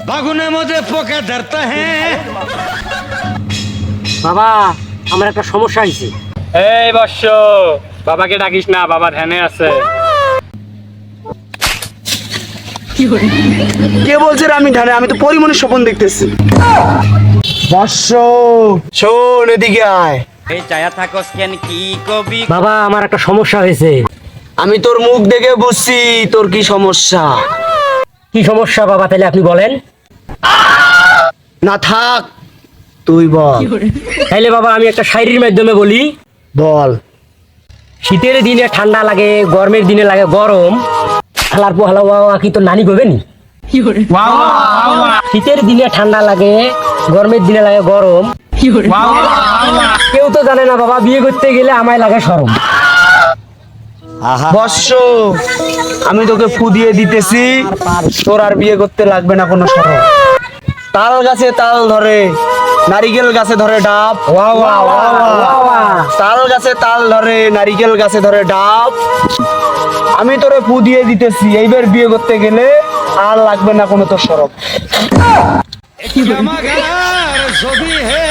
বাগুনে মধ্যে পোকা ধরতে হ্যাঁ। বাবা আমার একটা সমস্যা হয়েছে। এই বর্ষ, বাবাকে ডাকিস না, বাবা ধ্যানে আছে। কে বলছে রে আমি ধানে? আমি তো পরিমণির স্বপ্ন দেখতেছি। বর্ষ শোন, এদিকে আয়। এই চায়া থাকস কেন কি কবি? বাবা আমার একটা সমস্যা হয়েছে। আমি তোর মুখ দেখে বুঝছি তোর কি সমস্যা। কি সমস্যা বাবা তাহলে আপনি বলেন। না থাক, তুই বল। তাইলে বাবা আমি একটা শায়রির মাধ্যমে বলি। বল। শীতের দিনে ঠান্ডা লাগে, গরমের দিনে লাগে গরম। হালার পো হালা ওয়া কি তো নানি কবে নি? শীতের দিনে ঠান্ডা লাগে, গরমের দিনে লাগে গরম। কেউ তো জানে না বাবা, বিয়ে করতে গেলে আমায় লাগে শরম। বর্ষ, আমি তোকে ফু দিয়ে দিতেছি, তোর আর বিয়ে করতে লাগবে না কোনো শরৎ। তাল গাছে তাল ধরে, নারিকেল গাছে ধরে ডাব। তাল গাছে তাল ধরে, নারিকেল গাছে ধরে ডাব। আমি তোরে ফু দিয়ে দিতেছি, এইবার বিয়ে করতে গেলে আর লাগবে না কোনো তোর শরৎ। ছবি হে